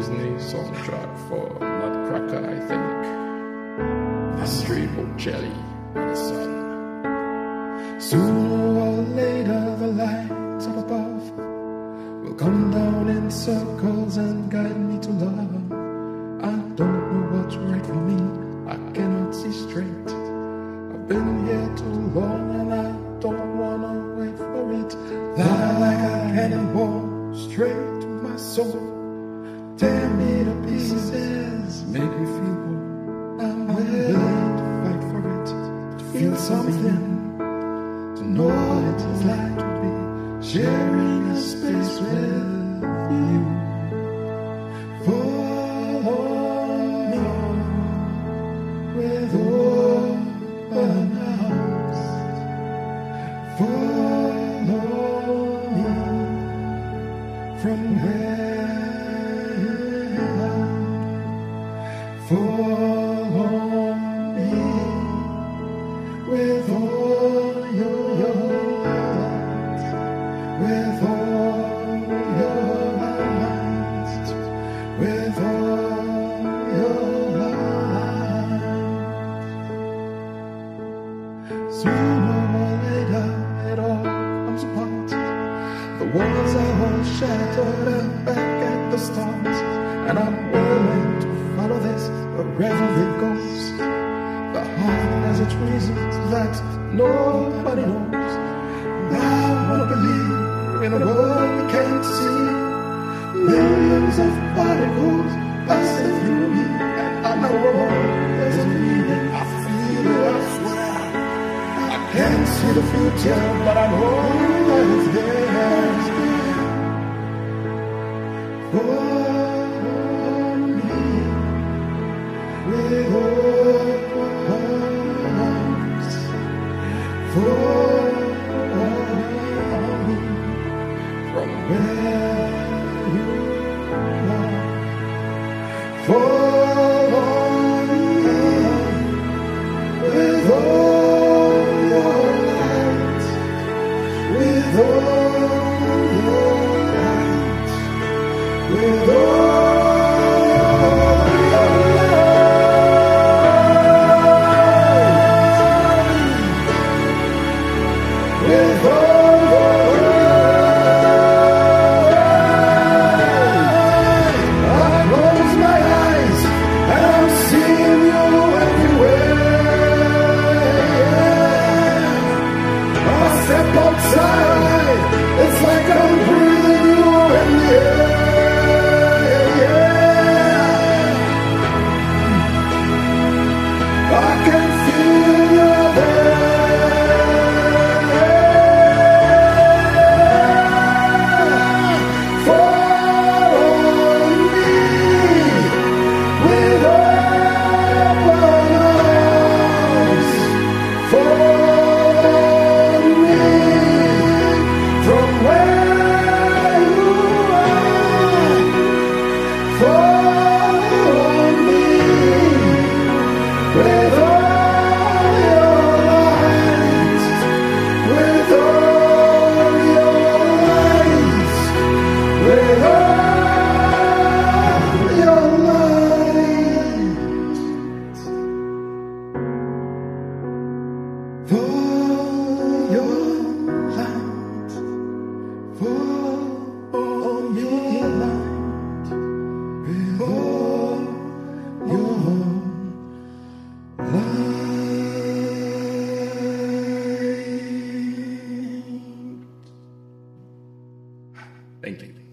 Disney soundtrack for Nutcracker, I think. A stream of jelly and the sun. Sooner or later the lights up above will come down in circles and guide me to love. I don't know what's right for me, I cannot see straight. I've been here too long and I don't wanna wait for it. Fly like a cannonball straight to my soul. Tear me to pieces, make me feel whole. I'm willing to fight for it, to feel something, to know what it is like to be sharing a space with you. Follow me with open arms. Follow me from where you are. Follow me with all your heart, with all your mind, with all your heart. Sooner or later it all comes apart. The walls are all shattered and back at the start, and I'm willing to follow this wherever it goes. The heart has its reasons that nobody knows. I wanna believe in a world we can't see. Millions of particles passing through me, and I know there's a meaning. I feel it, I swear. I can't see the future, but I know that it's there. For me, with open arms. Follow me from where you are. Follow me with all your light, with all your light, with all your light. With all your light. I close my eyes and I'm seeing you everywhere. I step outside, it's like I'm breathing you in the air. I can feel you there. Thank you.